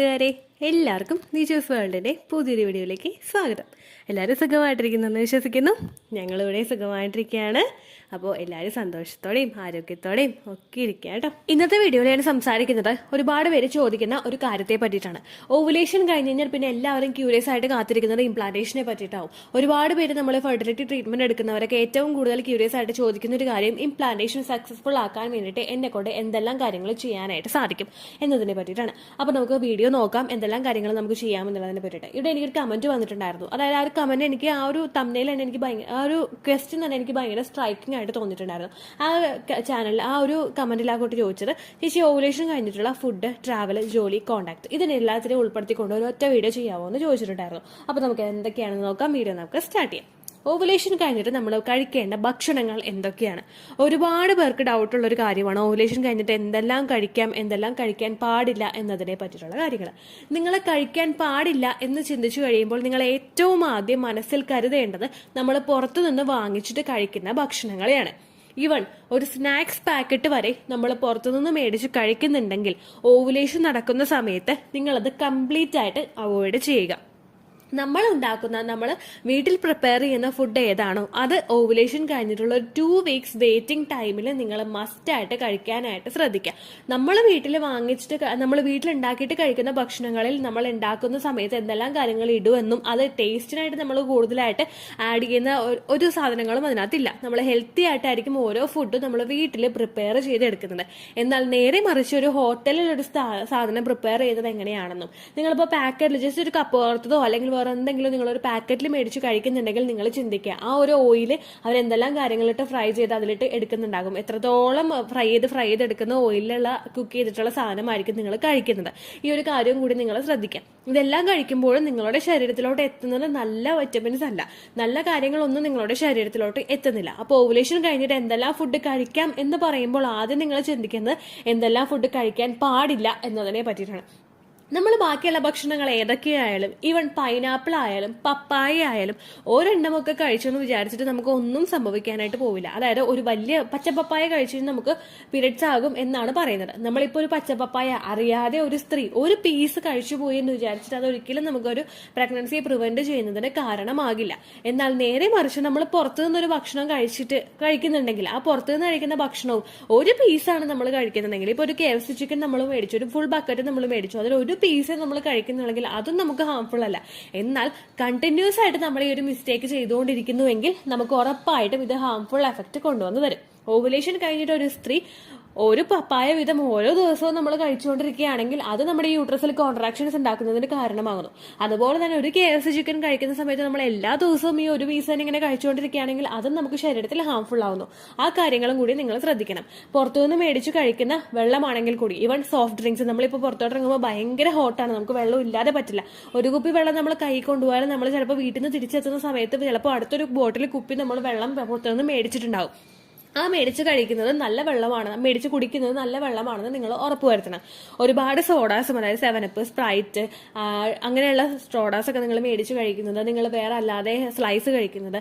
കൂട്ടുകാരെ, എല്ലാവർക്കും നിജോസ് വേൾഡിൻ്റെ പുതിയൊരു വീഡിയോയിലേക്ക് സ്വാഗതം. എല്ലാവരും സുഖമായിട്ടിരിക്കുന്നെന്ന് വിശ്വസിക്കുന്നു. ഞങ്ങളിവിടെ സുഖമായിട്ടിരിക്കുകയാണ്. അപ്പോൾ എല്ലാവരും സന്തോഷത്തോടെയും ആരോഗ്യത്തോടെയും ഒക്കെ ഇരിക്കുക കേട്ടോ. ഇന്നത്തെ വീഡിയോയിൽ ഞാൻ സംസാരിക്കുന്നത് ഒരുപാട് പേര് ചോദിക്കുന്ന ഒരു കാര്യത്തെ പറ്റിയിട്ടാണ്. ഓവുലേഷൻ കഴിഞ്ഞ് കഴിഞ്ഞാൽ പിന്നെ എല്ലാവരും ക്യൂരിയസ് ആയിട്ട് കാത്തിരിക്കുന്നത് ഇംപ്ലാന്റേഷനെ പറ്റിയിട്ടാവും. ഒരുപാട് പേര് നമ്മൾ ഫെർട്ടിലിറ്റി ട്രീറ്റ്മെന്റ് എടുക്കുന്നവരൊക്കെ ഏറ്റവും കൂടുതൽ ക്യൂരിയസ് ആയിട്ട് ചോദിക്കുന്ന ഒരു കാര്യം ഇംപ്ലാന്റേഷൻ സക്സസ്ഫുൾ ആക്കാൻ വേണ്ടിയിട്ട് എന്നെ കൊണ്ട് എന്തെല്ലാം കാര്യങ്ങൾ ചെയ്യാനായിട്ട് സാധിക്കും എന്നതിനെ പറ്റിയിട്ടാണ്. അപ്പോൾ നമുക്ക് വീഡിയോ നോക്കാം, എന്തെല്ലാം കാര്യങ്ങൾ നമുക്ക് ചെയ്യാമെന്നുള്ളതിനെ പറ്റിയിട്ട്. ഇവിടെ എനിക്കൊരു കമന്റ് വന്നിട്ടുണ്ടായിരുന്നു. അതായത് ആ ഒരു കമന്റ് എനിക്ക് ആ ഒരു തംബ്നെയിൽ തന്നെ എനിക്ക് ആ ഒരു ക്വസ്റ്റ്യൻ തന്നെ എനിക്ക് ഭയങ്കര സ്ട്രൈക്കിംഗ് ആയിട്ട് തോന്നിയിട്ടുണ്ടായിരുന്നു. ആ ചാനലിൽ ആ ഒരു കമന്റിൽ ആ കുട്ടി ചോദിച്ചത്, ചേച്ചി ഓവുലേഷൻ കഴിഞ്ഞിട്ടുള്ള ഫുഡ്, ട്രാവൽ, ജോലി, കോണ്ടാക്ട് ഇതിനെല്ലാത്തിനും ഉൾപ്പെടുത്തിക്കൊണ്ട് ഒരു ഒറ്റ വീഡിയോ ചെയ്യാമോ എന്ന് ചോദിച്ചിട്ടുണ്ടായിരുന്നു. അപ്പോൾ നമുക്ക് എന്തൊക്കെയാണെന്ന് നോക്കാം. വീഡിയോ നമുക്ക് സ്റ്റാർട്ട് ചെയ്യാം. ഓവുലേഷൻ കഴിഞ്ഞിട്ട് നമ്മൾ കഴിക്കേണ്ട ഭക്ഷണങ്ങൾ എന്തൊക്കെയാണ്? ഒരുപാട് പേർക്ക് ഡൗട്ടുള്ള ഒരു കാര്യമാണ് ഓവുലേഷൻ കഴിഞ്ഞിട്ട് എന്തെല്ലാം കഴിക്കാം, എന്തെല്ലാം കഴിക്കാൻ പാടില്ല എന്നതിനെ പറ്റിയിട്ടുള്ള കാര്യങ്ങൾ. നിങ്ങൾ കഴിക്കാൻ പാടില്ല എന്ന് ചിന്തിച്ചു കഴിയുമ്പോൾ നിങ്ങൾ ഏറ്റവും ആദ്യം മനസ്സിൽ കരുതേണ്ടത് നമ്മൾ പുറത്തുനിന്ന് വാങ്ങിച്ചിട്ട് കഴിക്കുന്ന ഭക്ഷണങ്ങളെയാണ്. ഈവൻ ഒരു സ്നാക്സ് പാക്കറ്റ് വരെ നമ്മൾ പുറത്തുനിന്ന് മേടിച്ച് കഴിക്കുന്നുണ്ടെങ്കിൽ ഓവുലേഷൻ നടക്കുന്ന സമയത്ത് നിങ്ങളത് കംപ്ലീറ്റ് ആയിട്ട് അവോയ്ഡ് ചെയ്യുക. നമ്മൾ വീട്ടിൽ പ്രിപ്പയർ ചെയ്യുന്ന ഫുഡ് ഏതാണോ അത് ഓവുലേഷൻ കഴിഞ്ഞിട്ടുള്ള ഒരു 2 വീക്സ് വെയിറ്റിംഗ് ടൈമിൽ നിങ്ങൾ മസ്റ്റായിട്ട് കഴിക്കാനായിട്ട് ശ്രദ്ധിക്കുക. നമ്മൾ വീട്ടിലുണ്ടാക്കിയിട്ട് കഴിക്കുന്ന ഭക്ഷണങ്ങളിൽ നമ്മൾ ഉണ്ടാക്കുന്ന സമയത്ത് എന്തെല്ലാം കാര്യങ്ങൾ ഇടുമെന്നും അത് ടേസ്റ്റിനായിട്ട് നമ്മൾ കൂടുതലായിട്ട് ആഡ് ചെയ്യുന്ന ഒരു സാധനങ്ങളും അതിനകത്തില്ല. നമ്മൾ ഹെൽത്തി ആയിട്ടായിരിക്കും ഓരോ ഫുഡും നമ്മൾ വീട്ടിൽ പ്രിപ്പയർ ചെയ്തെടുക്കുന്നത്. എന്നാൽ നേരെ മറിച്ച് ഒരു ഹോട്ടലിൽ ഒരു സാധനം പ്രിപ്പയർ ചെയ്തത് എങ്ങനെയാണെന്നും നിങ്ങളിപ്പോൾ പാക്കറ്റിൽ ജസ്റ്റ് ഒരു കപ്പ് ഓർത്തതോ അല്ലെങ്കിൽ എന്തെങ്കിലും നിങ്ങൾ ഒരു പാക്കറ്റിൽ മേടിച്ച് കഴിക്കുന്നുണ്ടെങ്കിൽ നിങ്ങൾ ചിന്തിക്കുക, ആ ഒരു ഓയിൽ അവരെന്തെല്ലാം കാര്യങ്ങളിട്ട് ഫ്രൈ ചെയ്ത് അതിലിട്ട് എടുക്കുന്നുണ്ടാകും. എത്രത്തോളം ഫ്രൈ ചെയ്ത് എടുക്കുന്ന ഓയിലുള്ള കുക്ക് ചെയ്തിട്ടുള്ള സാധനമായിരിക്കും നിങ്ങൾ കഴിക്കുന്നത്. ഈ ഒരു കാര്യം കൂടി നിങ്ങൾ ശ്രദ്ധിക്കാം. ഇതെല്ലാം കഴിക്കുമ്പോഴും നിങ്ങളുടെ ശരീരത്തിലോട്ട് എത്തുന്നത് നല്ല വൈറ്റമിൻസ് അല്ല, നല്ല കാര്യങ്ങളൊന്നും നിങ്ങളുടെ ശരീരത്തിലോട്ട് എത്തുന്നില്ല. അപ്പോൾ ഓവുലേഷൻ കഴിഞ്ഞിട്ട് എന്തെല്ലാം ഫുഡ് കഴിക്കാം എന്ന് പറയുമ്പോൾ ആദ്യം നിങ്ങൾ ചിന്തിക്കുന്നത് എന്തെല്ലാം ഫുഡ് കഴിക്കാൻ പാടില്ല എന്നതിനെ പറ്റിയിട്ടാണ്. നമ്മൾ ബാക്കിയുള്ള ഭക്ഷണങ്ങൾ ഏതൊക്കെയായാലും, ഈവൻ പൈനാപ്പിൾ ആയാലും പപ്പായ ആയാലും ഒരെണ്ണമൊക്കെ കഴിച്ചെന്ന് വിചാരിച്ചിട്ട് നമുക്ക് ഒന്നും സംഭവിക്കാനായിട്ട് പോവില്ല. അതായത് ഒരു വലിയ പച്ചപ്പപ്പായ കഴിച്ചിട്ട് നമുക്ക് പീരിയഡ്സ് ആകും എന്നാണ് പറയുന്നത്. നമ്മളിപ്പോൾ ഒരു പച്ചപ്പപ്പായ അറിയാതെ ഒരു സ്ത്രീ ഒരു പീസ് കഴിച്ചു പോയി എന്ന് വിചാരിച്ചിട്ട് അതൊരിക്കലും നമുക്കൊരു പ്രഗ്നൻസിയെ പ്രിവെന്റ് ചെയ്യുന്നതിന് കാരണമാകില്ല. എന്നാൽ നേരെ മറിച്ച് നമ്മൾ പുറത്തുനിന്നൊരു ഭക്ഷണം കഴിക്കുന്നുണ്ടെങ്കിൽ ആ പുറത്തുനിന്ന് കഴിക്കുന്ന ഭക്ഷണവും ഒരു പീസാണ് നമ്മൾ കഴിക്കുന്നുണ്ടെങ്കിൽ, ഇപ്പോൾ ഒരു KFC ചിക്കൻ നമ്മൾ മേടിച്ചു, ഒരു ഫുൾ ബക്കറ്റ് നമ്മൾ മേടിച്ചു, അതിൽ ഒരു പീസ് നമ്മൾ കഴിക്കുന്നുണ്ടെങ്കിൽ അതും നമുക്ക് ഹാംഫുൾ അല്ല. എന്നാൽ കണ്ടിന്യൂസ് ആയിട്ട് നമ്മൾ ഈ ഒരു മിസ്റ്റേക്ക് ചെയ്തുകൊണ്ടിരിക്കുന്നുവെങ്കിൽ നമുക്ക് ഉറപ്പായിട്ടും ഇത് ഹാംഫുൾ എഫക്ട് കൊണ്ടുവന്ന് തരും. ഓവുലേഷൻ കഴിഞ്ഞിട്ട് ഒരു സ്ത്രീ ഒരു പപ്പായ വീതം ഓരോ ദിവസവും നമ്മൾ കഴിച്ചുകൊണ്ടിരിക്കുകയാണെങ്കിൽ അത് നമ്മുടെ യൂട്രസിൽ കോൺട്രാക്ഷൻസ് ഉണ്ടാക്കുന്നതിന് കാരണമാകുന്നു. അതുപോലെ തന്നെ ഒരു KFC ചിക്കൻ കഴിക്കുന്ന സമയത്ത് നമ്മൾ എല്ലാ ദിവസവും ഈ ഒരു പീസ് തന്നെ ഇങ്ങനെ കഴിച്ചുകൊണ്ടിരിക്കുകയാണെങ്കിൽ അതും നമുക്ക് ശരീരത്തിൽ ഹാംഫുൾ ആവുന്നു. ആ കാര്യങ്ങളും കൂടി നിങ്ങൾ ശ്രദ്ധിക്കണം. പുറത്തുനിന്ന് മേടിച്ച് കഴിക്കുന്ന വെള്ളമാണെങ്കിൽ കൂടി, ഈവൻ സോഫ്റ്റ് ഡ്രിങ്ക്സ്, നമ്മളിപ്പോൾ പുറത്തോട്ട് ഇറങ്ങുമ്പോൾ ഭയങ്കര ഹോട്ടാണ്, നമുക്ക് വെള്ളം ഇല്ലാതെ പറ്റില്ല. ഒരു കുപ്പി വെള്ളം നമ്മൾ കൈ കൊണ്ടുപോയാലും നമ്മൾ ചിലപ്പോൾ വീട്ടിൽ നിന്ന് തിരിച്ചെത്തുന്ന സമയത്ത് ചിലപ്പോൾ അടുത്തൊരു ബോട്ടിൽ കുപ്പി നമ്മൾ വെള്ളം പുറത്തുനിന്ന് മേടിച്ചിട്ടുണ്ടാവും. ആ മേടിച്ച് കഴിക്കുന്നത് നല്ല വെള്ളമാണ്, മേടിച്ച് കുടിക്കുന്നത് നല്ല വെള്ളമാണെന്ന് നിങ്ങൾ ഉറപ്പുവരുത്തണം. ഒരുപാട് സോഡാസും, അതായത് 7up, സ്പ്രൈറ്റ് അങ്ങനെയുള്ള സോഡാസ് ഒക്കെ നിങ്ങൾ മേടിച്ച് കഴിക്കുന്നത്, നിങ്ങൾ വേറെ അല്ലാതെ സ്ലൈസ് കഴിക്കുന്നത്,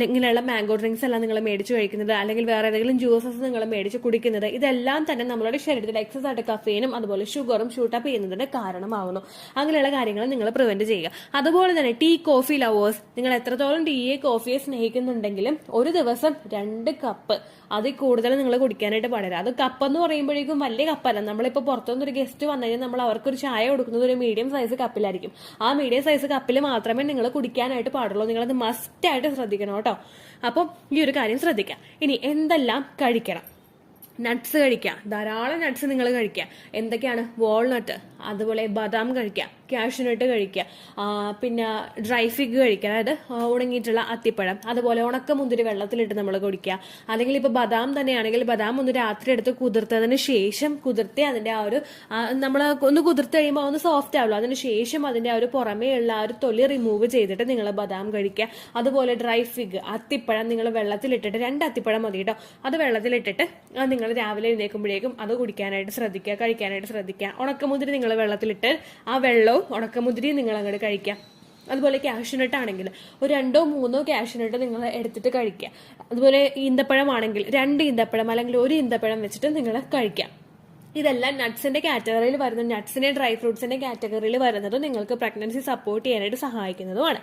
ഇങ്ങനെയുള്ള മാംഗോ ഡ്രിങ്ക്സ് എല്ലാം നിങ്ങൾ മേടിച്ച് കഴിക്കുന്നത്, അല്ലെങ്കിൽ വേറെ ഏതെങ്കിലും ജ്യൂസസ് നിങ്ങൾ മേടിച്ച് കുടിക്കുന്നത്, ഇതെല്ലാം തന്നെ നമ്മളുടെ ശരീരത്തിൽ എക്സസ് ആയിട്ട് കഫീനും അതുപോലെ ഷുഗറും ഷൂട്ടപ്പ് ചെയ്യുന്നതിന് കാരണമാകുന്നു. അങ്ങനെയുള്ള കാര്യങ്ങൾ നിങ്ങൾ പ്രിവെന്റ് ചെയ്യുക. അതുപോലെ തന്നെ ടീ, കോഫി ലവേഴ്സ്, നിങ്ങൾ എത്രത്തോളം ടീയെ കോഫിയെ സ്നേഹിക്കുന്നുണ്ടെങ്കിലും ഒരു ദിവസം 2 കപ്പ് അതിൽ കൂടുതൽ നിങ്ങൾ കുടിക്കാനായിട്ട് പാടില്ല. അത് കപ്പ് എന്ന് പറയുമ്പോഴേക്കും വലിയ കപ്പല്ല. നമ്മളിപ്പോൾ പുറത്തുനിന്നൊരു ഗസ്റ്റ് വന്നു കഴിഞ്ഞാൽ നമ്മൾ അവർക്കൊരു ചായ കൊടുക്കുന്നത് ഒരു മീഡിയം സൈസ് കപ്പിലായിരിക്കും. ആ മീഡിയം സൈസ് കപ്പിൽ മാത്രമേ നിങ്ങൾ കുടിക്കാനായിട്ട് പാടുള്ളൂ. നിങ്ങളത് മസ്റ്റായിട്ട് ശ്രദ്ധിക്കണം കേട്ടോ. അപ്പം ഈ ഒരു കാര്യം ശ്രദ്ധിക്കാം. ഇനി എന്തെല്ലാം കഴിക്കണം? നട്ട്സ് കഴിക്കുക, ധാരാളം നട്ട്സ് നിങ്ങൾ കഴിക്കുക. എന്തൊക്കെയാണ്? വാൾനട്ട്, അതുപോലെ ബദാം കഴിക്കുക, കാഷ്യൂനട്ട് കഴിക്കുക, പിന്നെ ഡ്രൈ ഫിഗ് കഴിക്കുക, അതായത് ഉണങ്ങിയിട്ടുള്ള അത്തിപ്പഴം, അതുപോലെ ഉണക്കമുന്തിരി വെള്ളത്തിലിട്ട് നമ്മൾ കുടിക്കുക. അല്ലെങ്കിൽ ഇപ്പോൾ ബദാം തന്നെയാണെങ്കിൽ ബദാം ഒന്ന് രാത്രി എടുത്ത് കുതിർത്തതിന് ശേഷം അതിന്റെ ആ ഒരു നമ്മൾ ഒന്ന് കുതിർത്ത് കഴിയുമ്പോൾ ഒന്ന് സോഫ്റ്റ് ആവുള്ളൂ. അതിന് ശേഷം അതിന്റെ ആ ഒരു പുറമേ ഉള്ള ആ ഒരു തൊലി റിമൂവ് ചെയ്തിട്ട് നിങ്ങൾ ബദാം കഴിക്കുക. അതുപോലെ ഡ്രൈ ഫിഗ്, അത്തിപ്പഴം നിങ്ങൾ വെള്ളത്തിലിട്ടിട്ട് 2 അത്തിപ്പഴം മതി കേട്ടോ, അത് വെള്ളത്തിലിട്ടിട്ട് നിങ്ങൾ രാവിലെ എഴുന്നേൽക്കുമ്പോഴേക്കും അത് കുടിക്കാനായിട്ട് ശ്രദ്ധിക്കുക, കഴിക്കാനായിട്ട് ശ്രദ്ധിക്കുക. ഉണക്കമുന്തിരി നിങ്ങൾ വെള്ളത്തിലിട്ട് ആ വെള്ളവും ഉണക്കമുന്തിരി നിങ്ങൾ അങ്ങോട്ട് കഴിക്കാം. അതുപോലെ കാഷ്യൂനട്ട് ആണെങ്കിൽ ഒരു 2-3 കാഷ്യൂനട്ട് നിങ്ങൾ എടുത്തിട്ട് കഴിക്കുക. അതുപോലെ ഈന്തപ്പഴമാണെങ്കിൽ 2 ഈന്തപ്പഴം അല്ലെങ്കിൽ 1 ഈന്തപ്പഴം വെച്ചിട്ട് നിങ്ങൾ കഴിക്കാം. ഇതെല്ലാം നട്ട്സിന്റെ കാറ്റഗറിയിൽ വരുന്ന നട്ട്സിന്റെ ഡ്രൈ ഫ്രൂട്ട്സിന്റെ കാറ്റഗറിയിൽ വരുന്നതും നിങ്ങൾക്ക് പ്രഗ്നൻസി സപ്പോർട്ട് ചെയ്യാനായിട്ട് സഹായിക്കുന്നതുമാണ്.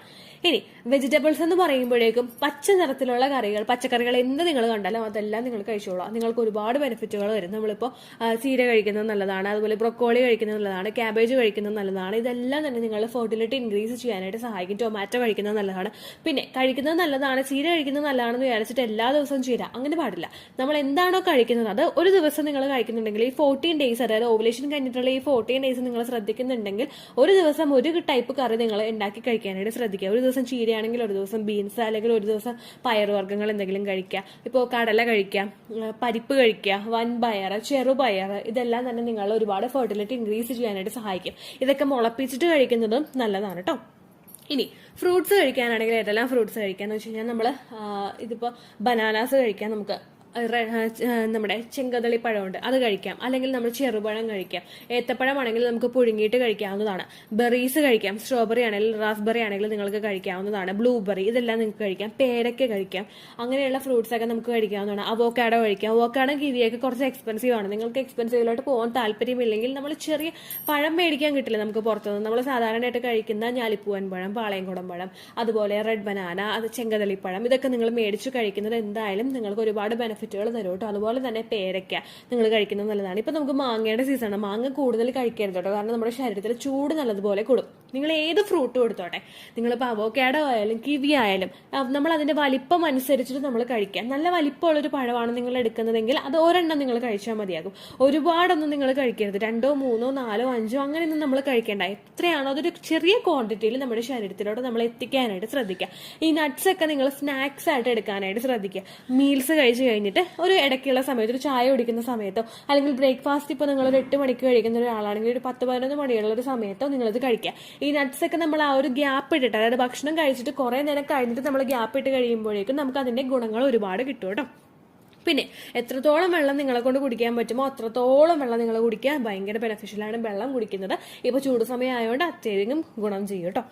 ഇനി വെജിറ്റബിൾസ് എന്ന് പറയുമ്പോഴേക്കും പച്ച നിറത്തിലുള്ള കറികൾ, പച്ചക്കറികൾ എന്ത് നിങ്ങൾ കണ്ടാലും അതെല്ലാം നിങ്ങൾ കഴിച്ചോളാം. നിങ്ങൾക്ക് ഒരുപാട് ബെനിഫിറ്റുകൾ വരും. നമ്മളിപ്പോൾ ചീര കഴിക്കുന്നത് നല്ലതാണ്, അതുപോലെ ബ്രൊക്കോളി കഴിക്കുന്നത് നല്ലതാണ്, ക്യാബേജ് കഴിക്കുന്നത് നല്ലതാണ്. ഇതെല്ലാം തന്നെ നിങ്ങൾ ഫെർട്ടിലിറ്റി ഇൻക്രീസ് ചെയ്യാനായിട്ട് സഹായിക്കും. ടൊമാറ്റോ കഴിക്കുന്നത് നല്ലതാണ്. പിന്നെ കഴിക്കുന്നത് നല്ലതാണ്, ചീര കഴിക്കുന്നത് നല്ലതാണെന്ന് വിചാരിച്ചിട്ട് എല്ലാ ദിവസവും ചീര അങ്ങനെ പാടില്ല. നമ്മൾ എന്താണോ കഴിക്കുന്നത് അത് ഒരു ദിവസം നിങ്ങൾ കഴിക്കുന്നുണ്ടെങ്കിൽ ഈ 14 ഡേയ്സ്, അതായത് ഓവുലേഷൻ കഴിഞ്ഞിട്ടുള്ള ഈ 14 ഡേയ്സ് നിങ്ങൾ ശ്രദ്ധിക്കുന്നുണ്ടെങ്കിൽ ഒരു ദിവസം ഒരു ടൈപ്പ് കറി നിങ്ങൾ ഉണ്ടാക്കി കഴിക്കാനായിട്ട് ശ്രദ്ധിക്കുക. ഒരു ദിവസം ചീരയാണെങ്കിൽ ഒരു ദിവസം ബീൻസ്, അല്ലെങ്കിൽ ഒരു ദിവസം പയറുവർഗ്ഗങ്ങൾ എന്തെങ്കിലും കഴിക്കുക. ഇപ്പോൾ കടല കഴിക്കാം, പരിപ്പ് കഴിക്കുക, വൻപയർ, ചെറുപയർ, ഇതെല്ലാം തന്നെ നിങ്ങൾ ഒരുപാട് ഫെർട്ടിലിറ്റി ഇൻക്രീസ് ചെയ്യാനായിട്ട് സഹായിക്കും. ഇതൊക്കെ മുളപ്പിച്ചിട്ട് കഴിക്കുന്നതും നല്ലതാണ് കേട്ടോ. ഇനി ഫ്രൂട്ട്സ് കഴിക്കാനാണെങ്കിൽ ഏതെല്ലാം ഫ്രൂട്ട്സ് കഴിക്കാന്ന് വെച്ച് കഴിഞ്ഞാൽ നമ്മൾ ഇതിപ്പോൾ ബനാനാസ് കഴിക്കാം, നമുക്ക് നമ്മുടെ ചെങ്കതളി പഴമുണ്ട് അത് കഴിക്കാം, അല്ലെങ്കിൽ നമ്മൾ ചെറുപഴം കഴിക്കാം. ഏത്തപ്പഴമാണെങ്കിൽ നമുക്ക് പുഴുങ്ങിയിട്ട് കഴിക്കാവുന്നതാണ്. ബെറീസ് കഴിക്കാം, സ്ട്രോബെറി ആണെങ്കിൽ റാസ്ബെറി ആണെങ്കിൽ നിങ്ങൾക്ക് കഴിക്കാവുന്നതാണ്. ബ്ലൂബെറി ഇതെല്ലാം നിങ്ങൾക്ക് കഴിക്കാം. പേരയ്ക്ക കഴിക്കാം. അങ്ങനെയുള്ള ഫ്രൂട്ട്സ് ഒക്കെ നമുക്ക് കഴിക്കാവുന്നതാണ്. അവോക്കാഡോ കഴിക്കാം. അവോക്കാഡോ കിവിയൊക്കെ കുറച്ച് എക്സ്പെൻസീവ് ആണ്. നിങ്ങൾക്ക് എക്സ്പെൻസീവിലോട്ട് പോകാൻ താല്പര്യമില്ലെങ്കിൽ നമ്മൾ ചെറിയ പഴം മേടിക്കാൻ കിട്ടില്ല നമുക്ക് പുറത്തുനിന്ന്. നമ്മൾ സാധാരണയായിട്ട് കഴിക്കുന്ന ഞാലിപ്പൂവൻ പഴം, പാളയംകുടം പഴം, അതുപോലെ റെഡ് ബനാന, അത് ചെങ്കതളിപ്പഴം, ഇതൊക്കെ നിങ്ങൾ മേടിച്ചു കഴിക്കുന്നത് എന്തായാലും നിങ്ങൾക്ക് ഒരുപാട് ബെനിഫിറ്റുകൾ തരും കേട്ടോ. അതുപോലെ തന്നെ പേരയ്ക്ക നിങ്ങൾ കഴിക്കുന്നത് നല്ലതാണ്. ഇപ്പൊ നമുക്ക് മാങ്ങയുടെ സീസണാണ്. മാങ്ങ കൂടുതൽ കഴിക്കരുത് കേട്ടോ, കാരണം നമ്മുടെ ശരീരത്തിൽ ചൂട് നല്ലതുപോലെ കൂടും. നിങ്ങൾ ഏത് ഫ്രൂട്ട് കൊടുത്തോട്ടെ, നിങ്ങളിപ്പോൾ അവോക്കാഡോ ആയാലും കിവി ആയാലും നമ്മൾ അതിന്റെ വലിപ്പം അനുസരിച്ചിട്ട് നമ്മൾ കഴിക്കാം. നല്ല വലിപ്പമുള്ളൊരു പഴമാണ് നിങ്ങൾ എടുക്കുന്നതെങ്കിൽ അത് ഒരെണ്ണം നിങ്ങൾ കഴിച്ചാൽ മതിയാകും. ഒരുപാടൊന്നും നിങ്ങൾ കഴിക്കരുത്. 2, 3, 4, 5 അങ്ങനെയൊന്നും നമ്മൾ കഴിക്കേണ്ട. എത്രയാണോ അതൊരു ചെറിയ ക്വാണ്ടിറ്റിയിൽ നമ്മുടെ ശരീരത്തിലോട്ട് നമ്മൾ എത്തിക്കാനായിട്ട് ശ്രദ്ധിക്കുക. ഈ നട്ട്സ് ഒക്കെ നിങ്ങൾ സ്നാക്സ് ആയിട്ട് എടുക്കാനായിട്ട് ശ്രദ്ധിക്കുക. മീൽസ് കഴിച്ച് കഴിഞ്ഞിട്ട് ഒരു ഇടയ്ക്കുള്ള സമയത്ത്, ഒരു ചായ കുടിക്കുന്ന സമയത്തോ, അല്ലെങ്കിൽ ബ്രേക്ക്ഫാസ്റ്റ് ഇപ്പോൾ നിങ്ങൾ ഒരു 8 മണിക്ക് കഴിക്കുന്ന ഒരാളാണെങ്കിൽ ഒരു 10-11 മണിയുള്ള ഒരു സമയത്തോ നിങ്ങളിത് കഴിക്കുക. ഈ നട്ട്സ് ഒക്കെ നമ്മൾ ആ ഒരു ഗ്യാപ്പ് ഇട്ടിട്ട്, അതായത് ഭക്ഷണം കഴിച്ചിട്ട് കുറെ നേരം കഴിഞ്ഞിട്ട് നമ്മൾ ഗ്യാപ്പ് ഇട്ട് കഴിയുമ്പോഴേക്കും നമുക്ക് അതിന്റെ ഗുണങ്ങൾ ഒരുപാട് കിട്ടും കേട്ടോ. പിന്നെ എത്രത്തോളം വെള്ളം നിങ്ങളെ കൊണ്ട് കുടിക്കാൻ പറ്റുമോ അത്രത്തോളം വെള്ളം നിങ്ങൾ കുടിക്കുക. ഭയങ്കര ബെനഫിഷ്യലാണ് വെള്ളം കുടിക്കുന്നത്. ഇപ്പോൾ ചൂട് സമയം ആയതുകൊണ്ട് അത്യധികം ഗുണം ചെയ്യും കേട്ടോ.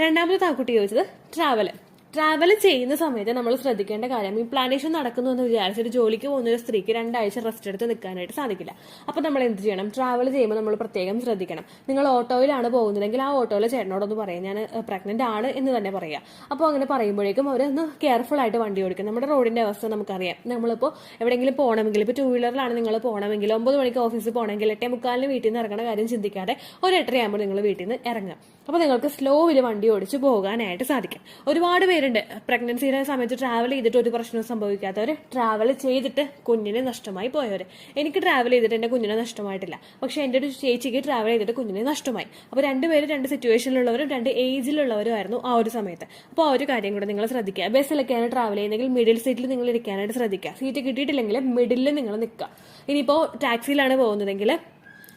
രണ്ടാമത്തെ താക്കുട്ടി ചോദിച്ചത് ട്രാവൽ ചെയ്യുന്ന സമയത്ത് നമ്മൾ ശ്രദ്ധിക്കേണ്ട കാര്യം, ഈ പ്ലാന്റേഷൻ നടക്കുന്നു എന്ന് വിചാരിച്ചിട്ട് ജോലിക്ക് പോകുന്ന ഒരു സ്ത്രീക്ക് 2 ആഴ്ച റെസ്റ്റ് എടുത്ത് നിൽക്കാനായിട്ട് സാധിക്കില്ല. അപ്പോൾ നമ്മൾ എന്ത് ചെയ്യണം? ട്രാവൽ ചെയ്യുമ്പോൾ നമ്മൾ പ്രത്യേകം ശ്രദ്ധിക്കണം. നിങ്ങൾ ഓട്ടോയിലാണ് പോകുന്നതെങ്കിൽ ആ ഓട്ടോയിലെ ചേട്ടനോടൊന്ന് പറയാം, ഞാൻ പ്രഗ്നന്റ് ആണ് എന്ന് തന്നെ പറയാം. അപ്പോൾ അങ്ങനെ പറയുമ്പോഴേക്കും അവരൊന്ന് കെയർഫുൾ ആയിട്ട് വണ്ടി ഓടിക്കും. നമ്മുടെ റോഡിന്റെ അവസ്ഥ നമുക്കറിയാം. നമ്മളിപ്പോൾ എവിടെയെങ്കിലും പോകണമെങ്കിൽ, ഇപ്പോൾ 2 വീലറിലാണ് നിങ്ങൾ പോകണമെങ്കിൽ 9 മണിക്ക് ഓഫീസിൽ പോകണമെങ്കിൽ 8:45 വീട്ടിൽ നിന്ന് ഇറങ്ങുന്ന കാര്യം ചിന്തിക്കാതെ ഒരു 8:30 ആകുമ്പോൾ നിങ്ങൾ വീട്ടിൽ നിന്ന് ഇറങ്ങുക. അപ്പോൾ നിങ്ങൾക്ക് സ്ലോവിൽ വണ്ടി ഓടിച്ച് പോകാനായിട്ട് സാധിക്കും. ഒരുപാട് പേരുണ്ട് പ്രഗ്നൻസിയുടെ സമയത്ത് ട്രാവൽ ചെയ്തിട്ട് ഒരു പ്രശ്നവും സംഭവിക്കാത്തവർ, ട്രാവൽ ചെയ്തിട്ട് കുഞ്ഞിനെ നഷ്ടമായി പോയവർ. എനിക്ക് ട്രാവൽ ചെയ്തിട്ട് എൻ്റെ കുഞ്ഞിനെ നഷ്ടമായിട്ടില്ല, പക്ഷെ എൻ്റെ ഒരു ചേച്ചിക്ക് ട്രാവൽ ചെയ്തിട്ട് കുഞ്ഞിനെ നഷ്ടമായി. അപ്പോൾ 2 പേര് 2 സിറ്റുവേഷനിലുള്ളവരും 2 ഏജിലുള്ളവരുമായിരുന്നു ആ ഒരു സമയത്ത്. അപ്പോൾ ആ ഒരു കാര്യം കൂടെ നിങ്ങൾ ശ്രദ്ധിക്കുക. ബസ്സിലൊക്കെയാണ് ട്രാവൽ ചെയ്യുന്നതെങ്കിൽ മിഡിൽ സീറ്റിൽ നിങ്ങൾ ഇരിക്കാനായിട്ട് ശ്രദ്ധിക്കുക. സീറ്റ് കിട്ടിയിട്ടില്ലെങ്കിൽ മിഡിലിൽ നിങ്ങൾ നിൽക്കുക. ഇനിയിപ്പോൾ ടാക്സിയിലാണ് പോകുന്നതെങ്കിൽ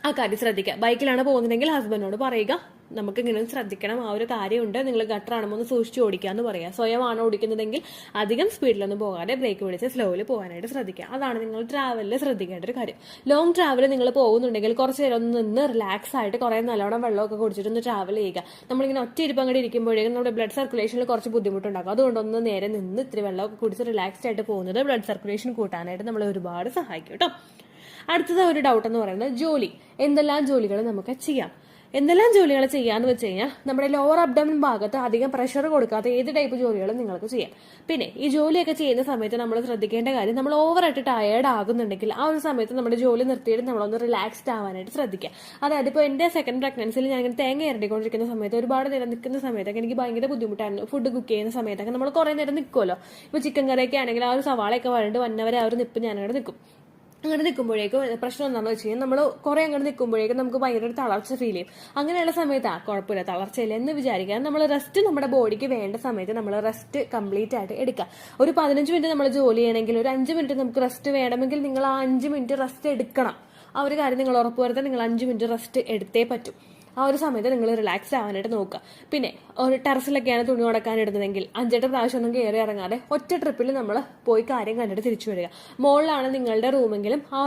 ആ കാര്യം ശ്രദ്ധിക്കുക. ബൈക്കിലാണ് പോകുന്നതെങ്കിൽ ഹസ്ബൻഡിനോട് പറയുക, നമുക്ക് ഇങ്ങനെ ശ്രദ്ധിക്കണം, ആ ഒരു കാര്യമുണ്ട്, നിങ്ങൾ ഗട്ടറാണോ ഒന്ന് സൂക്ഷിച്ച് ഓടിക്കാന്ന് പറയാം. സ്വയമാണോ ഓടിക്കുന്നതെങ്കിൽ അധികം സ്പീഡിലൊന്നും പോകാതെ ബ്രേക്ക് പിടിച്ച് സ്ലോയിൽ പോകാനായിട്ട് ശ്രദ്ധിക്കുക. അതാണ് നിങ്ങൾ ട്രാവലിൽ ശ്രദ്ധിക്കേണ്ട ഒരു കാര്യം. ലോങ് ട്രാവൽ നിങ്ങൾ പോകുന്നുണ്ടെങ്കിൽ കുറച്ച് നേരം ഒന്ന് നിന്ന് റിലാക്സ് ആയിട്ട് കുറേ നല്ലോണം വെള്ളമൊക്കെ കുടിച്ചിട്ട് ഒന്ന് ട്രാവൽ ചെയ്യുക. നമ്മളിങ്ങനെ ഒറ്റ ഇരിപ്പം അങ്ങോട്ട് ഇരിക്കുമ്പോഴേക്കും നമ്മുടെ ബ്ലഡ് സർക്കുലേഷനിൽ കുറച്ച് ബുദ്ധിമുട്ടുണ്ടാകും. അതുകൊണ്ടൊന്ന് നേരെ നിന്ന് ഇത്തിരി വെള്ളമൊക്കെ കുടിച്ച് റിലാക്സ്ഡ് ആയിട്ട് പോകുന്നത് ബ്ലഡ് സർക്കുലേഷൻ കൂട്ടാനായിട്ട് നമ്മളെ ഒരുപാട് സഹായിക്കും കേട്ടോ. അടുത്തത് ഒരു ഡൗട്ട് എന്ന് പറയുന്നത് ജോലി. എന്തെല്ലാം ജോലികൾ നമുക്ക് ചെയ്യാം? എന്തെല്ലാം ജോലികൾ ചെയ്യാന്ന് വെച്ച് കഴിഞ്ഞാൽ നമ്മുടെ ലോവർ അബ്ഡോമിൻ ഭാഗത്ത് അധികം പ്രഷർ കൊടുക്കാത്ത ഏത് ടൈപ്പ് ജോലികളും നിങ്ങൾക്ക് ചെയ്യാം. പിന്നെ ഈ ജോലിയൊക്കെ ചെയ്യുന്ന സമയത്ത് നമ്മൾ ശ്രദ്ധിക്കേണ്ട കാര്യം, നമ്മൾ ഓവറായിട്ട് ടയേർഡ് ആകുന്നുണ്ടെങ്കിൽ ആ ഒരു സമയത്ത് നമ്മുടെ ജോലി നിർത്തിയിട്ട് നമ്മളൊന്ന് റിലാക്സ്ഡ് ആവാനായിട്ട് ശ്രദ്ധിക്കുക. അതായത് ഇപ്പോൾ എൻ്റെ സെക്കൻഡ് പ്രഗ്നൻസിയിൽ ഞാൻ ഇങ്ങനെ തേങ്ങ ഇരട്ടിക്കൊണ്ടിരിക്കുന്ന സമയത്ത്, ഒരുപാട് നേരം നിൽക്കുന്ന സമയത്തൊക്കെ എനിക്ക് ഭയങ്കര ബുദ്ധിമുട്ടായിരുന്നു. ഫുഡ് കുക്ക് ചെയ്യുന്ന സമയത്തൊക്കെ നമ്മൾ കുറേ നേരം നിൽക്കുമല്ലോ. ഇപ്പോൾ ചിക്കൻ കറിയൊക്കെ ആണെങ്കിൽ ആ ഒരു സവാളയൊക്കെ വരണ്ട് വന്നവരെ ആ ഒരു നിപ്പ് ഞാനവിടെ നിൽക്കും. അങ്ങനെ നിൽക്കുമ്പോഴേക്കും പ്രശ്നം എന്താണെന്ന് വെച്ച് കഴിഞ്ഞാൽ നമ്മൾ കുറേ അങ്ങനെ നിൽക്കുമ്പോഴേക്കും നമുക്ക് ഭയങ്കര ഒരു തളർച്ച ഫീൽ ചെയ്യും. അങ്ങനെയുള്ള സമയത്ത് കുഴപ്പമില്ല, തളർച്ചയില്ല എന്ന് വിചാരിക്കാൻ നമ്മൾ റെസ്റ്റ് നമ്മുടെ ബോഡിക്ക് വേണ്ട സമയത്ത് നമ്മൾ റെസ്റ്റ് കംപ്ലീറ്റ് ആയിട്ട് എടുക്കുക. ഒരു 15 മിനിറ്റ് നമ്മൾ ജോലി ചെയ്യണമെങ്കിൽ ഒരു 5 മിനിറ്റ് നമുക്ക് റെസ്റ്റ് വേണമെങ്കിൽ നിങ്ങൾ ആ 5 മിനിറ്റ് റെസ്റ്റ് എടുക്കണം. ആ ഒരു കാര്യം നിങ്ങൾ ഉറപ്പുവരുത്താൻ നിങ്ങൾ 5 മിനിറ്റ് റെസ്റ്റ് എടുത്തേ പറ്റും. ആ ഒരു സമയത്ത് നിങ്ങൾ റിലാക്സ്ഡ് ആവാനായിട്ട് നോക്കുക. പിന്നെ ഒരു ടെറസിലൊക്കെയാണ് തുണി ഉണക്കാൻ ഇടുന്നതെങ്കിൽ 5-8 പ്രാവശ്യം ഒന്നും കയറി ഇറങ്ങാതെ ഒറ്റ ട്രിപ്പിൽ നമ്മൾ പോയി കാര്യം കണ്ടിട്ട് തിരിച്ചു വരിക. മുകളിലാണ് നിങ്ങളുടെ റൂമെങ്കിലും ആ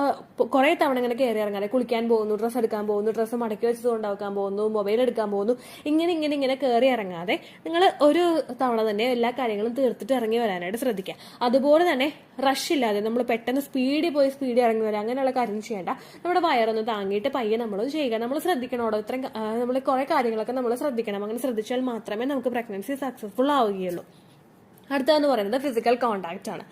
കുറേ തവണ ഇങ്ങനെ കയറി ഇറങ്ങാതെ, കുളിക്കാൻ പോകുന്നു, ഡ്രസ്സ് എടുക്കാൻ പോകുന്നു, ഡ്രസ്സ് മടക്കി വെച്ചത് കൊണ്ടാക്കാൻ പോകുന്നു, മൊബൈൽ എടുക്കാൻ പോകുന്നു, ഇങ്ങനെ കയറി ഇറങ്ങാതെ നിങ്ങൾ ഒരു തവണ തന്നെ എല്ലാ കാര്യങ്ങളും തീർത്തിട്ട് ഇറങ്ങി വരാനായിട്ട് ശ്രദ്ധിക്കുക. അതുപോലെ തന്നെ റഷ് ഇല്ലാതെ നമ്മൾ പെട്ടെന്ന് സ്പീഡിൽ പോയി സ്പീഡിൽ ഇറങ്ങി വരാം അങ്ങനെയുള്ള കാര്യം ചെയ്യേണ്ട. നമ്മുടെ വയറൊന്ന് താങ്ങിയിട്ട് പയ്യെ നമ്മൾ ചെയ്യുക. നമ്മൾ ശ്രദ്ധിക്കണോടോ, ഇത്രയും നമ്മൾ കുറേ കാര്യങ്ങളൊക്കെ നമ്മൾ ശ്രദ്ധിക്കണം. അങ്ങനെ ശ്രദ്ധിച്ചാൽ മാത്രമേ നമുക്ക് പ്രഗ്നൻസി സക്സസ്ഫുൾ ആവുകയുള്ളൂ. അടുത്തതെന്ന് പറയുന്നത് ഫിസിക്കൽ കോണ്ടാക്ട് ആണ്.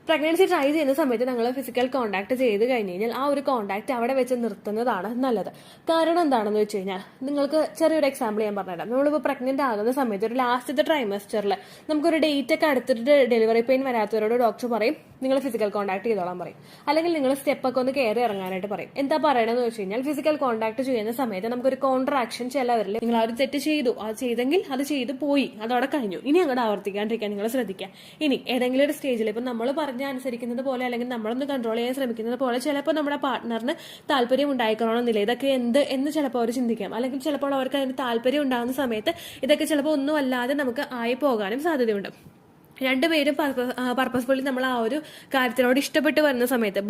പ്രഗ്നൻസി ട്രൈ ചെയ്യുന്ന സമയത്ത് നിങ്ങൾ ഫിസിക്കൽ കോണ്ടാക്ട് ചെയ്ത് കഴിഞ്ഞ് കഴിഞ്ഞാൽ ആ ഒരു കോണ്ടാക്ട് അവിടെ വെച്ച് നിർത്തുന്നതാണ് നല്ലത്. കാരണം എന്താണെന്ന് വെച്ച് കഴിഞ്ഞാൽ നിങ്ങൾക്ക് ചെറിയൊരു എക്സാമ്പിൾ ഞാൻ പറഞ്ഞുതരാം. നമ്മളിപ്പോൾ പ്രഗ്നന്റ് ആകുന്ന സമയത്ത് ഒരു ലാസ്റ്റത്തെ ട്രൈമസ്റ്ററിൽ നമുക്കൊരു ഡേറ്റ് ഒക്കെ അടുത്തിട്ട് ഡെലിവറി പെയിൻ വരാത്തവരോട് ഡോക്ടർ പറയും നിങ്ങൾ ഫിസിക്കൽ കോണ്ടാക്ട് ചെയ്തോളാൻ പറയും. അല്ലെങ്കിൽ നിങ്ങൾ സ്റ്റെപ്പൊക്കെ ഒന്ന് കയറി ഇറങ്ങാനായിട്ട് പറയും. എന്താ പറയണമെന്ന് വെച്ച് കഴിഞ്ഞാൽ ഫിസിക്കൽ കോണ്ടാക്ട് ചെയ്യുന്ന സമയത്ത് നമുക്കൊരു കോൺട്രാക്ഷൻ ചിലവരിൽ നിങ്ങൾ ആ ഒരു തെറ്റ് ചെയ്തു, അത് ചെയ്തെങ്കിൽ അത് ചെയ്തു പോയി, അതോടെ കഴിഞ്ഞു, ഇനി അങ്ങോട്ട് ആവർത്തിക്കാണ്ടിരിക്കാൻ നിങ്ങൾ ശ്രദ്ധിക്കുക. ഇനി ഏതെങ്കിലും ഒരു സ്റ്റേജിൽ ഇപ്പം നമ്മൾ അനുസരിക്കുന്നത് പോലെ അല്ലെങ്കിൽ നമ്മളൊന്ന് കൺട്രോൾ ചെയ്യാൻ ശ്രമിക്കുന്നത് പോലെ ചിലപ്പോൾ നമ്മുടെ പാർട്ട്ണറിന് താല്പര്യം ഉണ്ടായിക്കണമെന്നില്ല. ഇതൊക്കെ എന്ന് ചിലപ്പോൾ അവർ ചിന്തിക്കാം. അല്ലെങ്കിൽ ചിലപ്പോൾ അവർക്ക് അതിന് താല്പര്യം ഉണ്ടാകുന്ന സമയത്ത് ഇതൊക്കെ ചിലപ്പോൾ ഒന്നും അല്ലാതെ നമുക്ക് ആയി പോകാനും സാധ്യതയുണ്ട്. രണ്ടുപേരും പർപ്പസ്ഫുള്ളി നമ്മൾ ആ ഒരു കാര്യത്തിനോട് ഇഷ്ടപ്പെട്ട് വരുന്ന സമയത്ത്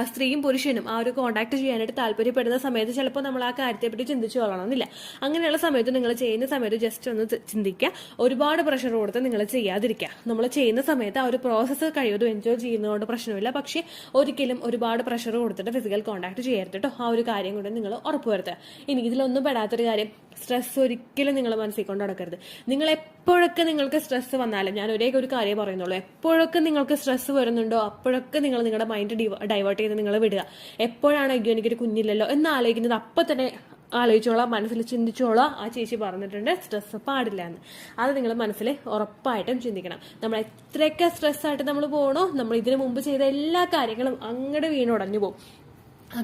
സ്ത്രീയും പുരുഷനും ആ ഒരു കോണ്ടാക്ട് ചെയ്യാനായിട്ട് താല്പര്യപ്പെടുന്ന സമയത്ത് ചിലപ്പോൾ നമ്മൾ ആ കാര്യത്തെപ്പറ്റി ചിന്തിച്ചു കൊള്ളണമെന്നില്ല. അങ്ങനെയുള്ള സമയത്ത് നിങ്ങൾ ചെയ്യുന്ന സമയത്ത് ജസ്റ്റ് ഒന്ന് ചിന്തിക്കുക. ഒരുപാട് പ്രഷർ കൊടുത്ത് നിങ്ങൾ ചെയ്യാതിരിക്കുക. നമ്മൾ ചെയ്യുന്ന സമയത്ത് ആ ഒരു പ്രോസസ്സ് കഴിവതും എൻജോയ് ചെയ്യുന്നതുകൊണ്ട് പ്രശ്നമില്ല. പക്ഷേ ഒരിക്കലും ഒരുപാട് പ്രഷർ കൊടുത്തിട്ട് ഫിസിക്കൽ കോണ്ടാക്ട് ചെയ്യരുത് കേട്ടോ. ആ ഒരു കാര്യം കൊണ്ട് നിങ്ങൾ ഉറപ്പുവരുത്തുക. ഇനി ഇതിലൊന്നും പെടാത്തൊരു കാര്യം, സ്ട്രെസ് ഒരിക്കലും നിങ്ങൾ മനസ്സിൽ കൊണ്ട് നടക്കരുത്. നിങ്ങൾ എപ്പോഴൊക്കെ നിങ്ങൾക്ക് സ്ട്രെസ് വന്നാലും, ഞാൻ ഒരേ ഒരു കാര്യം പറയുന്നുള്ളൂ, എപ്പോഴൊക്കെ നിങ്ങൾക്ക് സ്ട്രെസ് വരുന്നുണ്ടോ അപ്പോഴൊക്കെ നിങ്ങൾ നിങ്ങളുടെ മൈൻഡ് ഡൈവേർട്ട് ചെയ്ത് നിങ്ങൾ വിടുക. എപ്പോഴാണ് അയ്യോ എനിക്കൊരു കുഞ്ഞില്ലല്ലോ എന്ന് ആലോചിക്കുന്നത് അപ്പം തന്നെ ആലോചിച്ചോളാം, മനസ്സിൽ ചിന്തിച്ചോളാം ആ ചേച്ചി പറഞ്ഞിട്ടുണ്ട് സ്ട്രെസ് പാടില്ല എന്ന്. അത് നിങ്ങൾ മനസ്സിൽ ഉറപ്പായിട്ടും ചിന്തിക്കണം. നമ്മൾ എത്രയൊക്കെ സ്ട്രെസ്സായിട്ട് നമ്മൾ പോകണോ, നമ്മൾ ഇതിനു മുമ്പ് ചെയ്ത എല്ലാ കാര്യങ്ങളും അങ്ങോട്ട് വീണുടഞ്ഞു പോകും.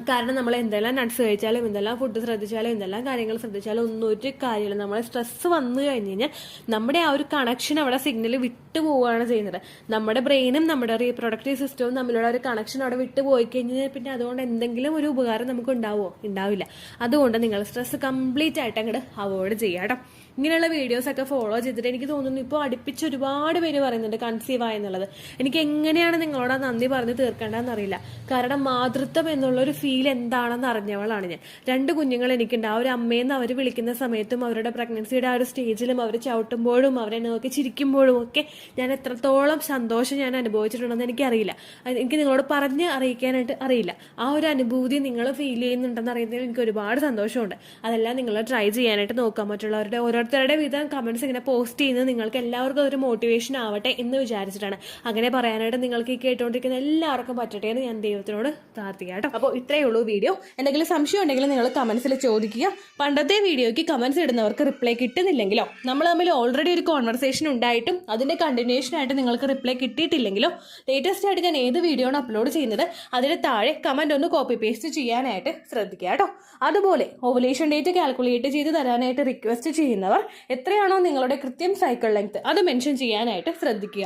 കാരണം നമ്മൾ എന്തെല്ലാം നട്ട്സ് കഴിച്ചാലും എന്തെല്ലാം ഫുഡ് ശ്രദ്ധിച്ചാലും എന്തെല്ലാം കാര്യങ്ങൾ ശ്രദ്ധിച്ചാലും ഒന്നും ഒരു കാര്യമില്ല. നമ്മളെ സ്ട്രെസ് വന്നു കഴിഞ്ഞ് കഴിഞ്ഞാൽ നമ്മുടെ ആ ഒരു കണക്ഷൻ അവിടെ സിഗ്നൽ വിട്ടു പോവുകയാണ് ചെയ്യുന്നത്. നമ്മുടെ ബ്രെയിനും നമ്മുടെ റീപ്രൊഡക്റ്റീവ് സിസ്റ്റവും തമ്മിലുള്ള ഒരു കണക്ഷൻ അവിടെ വിട്ടു പോയി കഴിഞ്ഞാൽ പിന്നെ അതുകൊണ്ട് എന്തെങ്കിലും ഒരു ഉപകാരം നമുക്ക് ഉണ്ടാവുമോ? ഉണ്ടാവില്ല. അതുകൊണ്ട് നിങ്ങൾ സ്ട്രെസ് കംപ്ലീറ്റ് ആയിട്ട് അങ്ങോട്ട് അവോയ്ഡ് ചെയ്യാം കേട്ടോ. ഇങ്ങനെയുള്ള വീഡിയോസ് ഒക്കെ ഫോളോ ചെയ്തിട്ട് എനിക്ക് തോന്നുന്നു ഇപ്പോൾ അടുപ്പിച്ച് ഒരുപാട് പേര് പറയുന്നുണ്ട് കൺസീവ് ആയെന്നുള്ളത്. എനിക്ക് എങ്ങനെയാണ് നിങ്ങളോട് നന്ദി പറഞ്ഞ് തീർക്കേണ്ടതെന്ന് അറിയില്ല. കാരണം മാതൃത്വം എന്നുള്ളൊരു ഫീൽ എന്താണെന്ന് അറിഞ്ഞവളാണ് ഞാൻ. 2 കുഞ്ഞുങ്ങൾ എനിക്കുണ്ട്. ആ ഒരു അമ്മയെന്ന് അവർ വിളിക്കുന്ന സമയത്തും അവരുടെ പ്രഗ്നൻസിയുടെ ആ ഒരു സ്റ്റേജിലും അവർ ചവിട്ടുമ്പോഴും അവരെ നോക്കി ചിരിക്കുമ്പോഴും ഒക്കെ ഞാൻ എത്രത്തോളം സന്തോഷം ഞാൻ അനുഭവിച്ചിട്ടുണ്ടെന്ന് എനിക്കറിയില്ല. എനിക്ക് നിങ്ങളോട് പറഞ്ഞ് അറിയിക്കാനായിട്ട് അറിയില്ല. ആ ഒരു അനുഭൂതി നിങ്ങൾ ഫീൽ ചെയ്യുന്നുണ്ടെന്ന് അറിയുന്നതിൽ എനിക്ക് ഒരുപാട് സന്തോഷമുണ്ട്. അതെല്ലാം നിങ്ങൾ ട്രൈ ചെയ്യാനായിട്ട് നോക്കാം. മറ്റുള്ളവരുടെ ഓരോരുത്തരുടെ വിധം കമന്റ്സ് ഇങ്ങനെ പോസ്റ്റ് ചെയ്യുന്നത് നിങ്ങൾക്ക് എല്ലാവർക്കും ഒരു മോട്ടിവേഷൻ ആവട്ടെ എന്ന് വിചാരിച്ചിട്ടാണ്. അങ്ങനെ പറയാനായിട്ട് നിങ്ങൾക്ക് ഈ കേട്ടുകൊണ്ടിരിക്കുന്ന എല്ലാവർക്കും പറ്റട്ടെ എന്ന് ഞാൻ ദൈവത്തിനോട് പ്രാർത്ഥിക്കാം കേട്ടോ. അപ്പോൾ ഇത്രയേ ഉള്ളൂ വീഡിയോ. എന്തെങ്കിലും സംശയം ഉണ്ടെങ്കിൽ നിങ്ങൾ കമന്റ്സിൽ ചോദിക്കുക. പണ്ടത്തെ വീഡിയോയ്ക്ക് കമന്റ്സ് ഇടുന്നവർക്ക് റിപ്ലൈ കിട്ടുന്നില്ലെങ്കിലോ, നമ്മൾ തമ്മിൽ ഓൾറെഡി ഒരു കോൺവെർസേഷൻ ഉണ്ടായിട്ടും അതിന്റെ കണ്ടിന്യൂഷൻ ആയിട്ട് നിങ്ങൾക്ക് റിപ്ലൈ കിട്ടിയിട്ടില്ലെങ്കിലോ, ലേറ്റസ്റ്റ് ആയിട്ട് ഞാൻ ഏത് വീഡിയോ ആണ് അപ്ലോഡ് ചെയ്യുന്നത് അതിന് താഴെ കമന്റ് ഒന്ന് കോപ്പി പേസ്റ്റ് ചെയ്യാനായിട്ട് ശ്രദ്ധിക്കുക കേട്ടോ. അതുപോലെ ഓവുലേഷൻ ഡേറ്റ് കാൽക്കുലേറ്റ് ചെയ്ത് തരാനായിട്ട് റിക്വസ്റ്റ് ചെയ്യുന്നവർ എത്രയാണോ നിങ്ങളുടെ കൃത്യം സൈക്കിൾ ലെങ്ത് അത് മെൻഷൻ ചെയ്യാനായിട്ട് ശ്രദ്ധിക്കുക.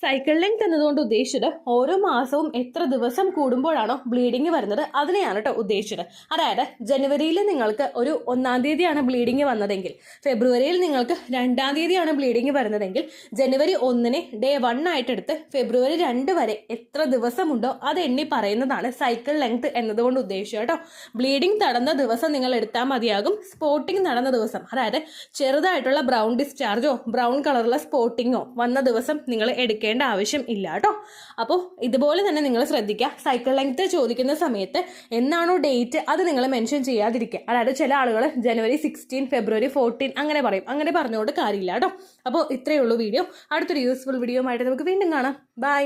സൈക്കിൾ ലെങ്ത് എന്നതുകൊണ്ട് ഉദ്ദേശിച്ചത് ഓരോ മാസവും എത്ര ദിവസം കൂടുമ്പോഴാണോ ബ്ലീഡിങ് വരുന്നത് അതിനെയാണ് കേട്ടോ ഉദ്ദേശിച്ചത്. അതായത് ജനുവരിയിൽ നിങ്ങൾക്ക് ഒരു 1-ാം തീയതിയാണ് ബ്ലീഡിങ് വന്നതെങ്കിൽ, ഫെബ്രുവരിയിൽ നിങ്ങൾക്ക് 2-ാം തീയതിയാണ് ബ്ലീഡിങ് വരുന്നതെങ്കിൽ, ജനുവരി 1-നെ ഡേ 1 ആയിട്ടെടുത്ത് ഫെബ്രുവരി 2 വരെ എത്ര ദിവസമുണ്ടോ അത് എണ്ണി പറയുന്നതാണ് സൈക്കിൾ ലെങ്ത് എന്നതുകൊണ്ട് ഉദ്ദേശിച്ചത് കേട്ടോ. ബ്ലീഡിങ് നടന്ന ദിവസം നിങ്ങൾ എടുത്താൽ മതിയാകും. സ്പോട്ടിങ് നടന്ന ദിവസം, അതായത് ചെറുതായിട്ടുള്ള ബ്രൗൺ ഡിസ്ചാർജോ ബ്രൗൺ കളറുള്ള സ്പോട്ടിങ്ങോ വന്ന ദിവസം നിങ്ങൾ എടുക്കേണ്ട ആവശ്യം ഇല്ല കേട്ടോ. അപ്പോൾ ഇതുപോലെ തന്നെ നിങ്ങൾ ശ്രദ്ധിക്കുക. സൈക്കിൾ ലെങ്ത് ചോദിക്കുന്ന സമയത്ത് എന്നാണോ ഡേറ്റ് അത് നിങ്ങൾ മെൻഷൻ ചെയ്യാതിരിക്കുക. അതായത് ചില ആളുകൾ ജനുവരി 16, ഫെബ്രുവരി 14 അങ്ങനെ പറയും. അങ്ങനെ പറഞ്ഞുകൊണ്ട് കാര്യമില്ല കേട്ടോ. അപ്പോൾ ഇത്രയേ ഉള്ളൂ വീഡിയോ. അടുത്തൊരു യൂസ്ഫുൾ വീഡിയോ ആയിട്ട് നമുക്ക് വീണ്ടും കാണാം. ബൈ.